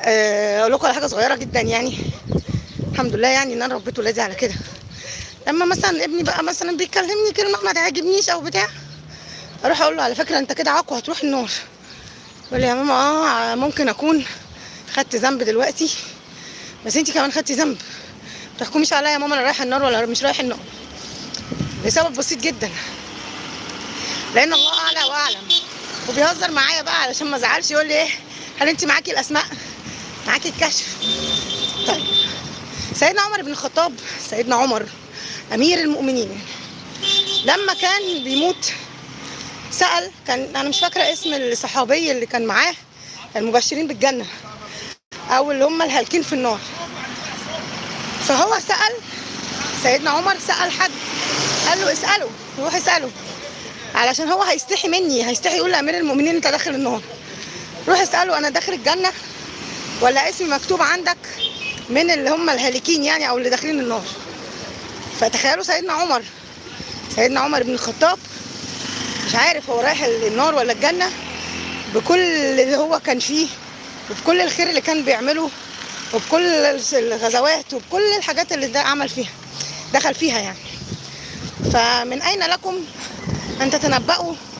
اقول لكم على حاجه صغيره جدا يعني. الحمد لله يعني ان انا ربيت ولادي على كده. لما مثلا ابني بقى مثلا بيكلمني كلمه ما تعجبنيش او بتاع، اروح اقول له على فكره انت كده عاق وهتروح النار. يقول لي يا ماما ممكن اكون خدت ذنب دلوقتي، بس انت كمان خدتي ذنب. ما تحكميش عليا يا ماما انا رايح النار ولا مش رايح النار، لسبب بسيط جدا، لان الله اعلى واعلم. وبيهزر معايا بقى علشان ما ازعلش، يقول لي ايه، هل انت معاكي الاسماء، معاكي الكشف؟ طيب سيدنا عمر بن الخطاب، سيدنا عمر امير المؤمنين، لما كان بيموت سأل، كان انا مش فاكره اسم الصحابي اللي كان معاه المبشرين بالجنه او اللي هم الهالكين في النار. فهو سأل، سيدنا عمر سأل حد، قال له اسأله، روح اسأله، علشان هو هيستحي مني، هيستحي يقول لأمير المؤمنين انت داخل النار. روح اسأله انا داخل الجنة ولا اسمي مكتوب عندك من اللي هم الهالكين يعني او اللي داخلين النار. فتخيلوا سيدنا عمر، سيدنا عمر بن الخطاب مش عارف هو رايح النار ولا الجنة، بكل اللي هو كان فيه وبكل الخير اللي كان بيعمله وبكل الغزوات وبكل الحاجات اللي ده عمل فيها، دخل فيها يعني. فمن أين لكم أن تتنبأوا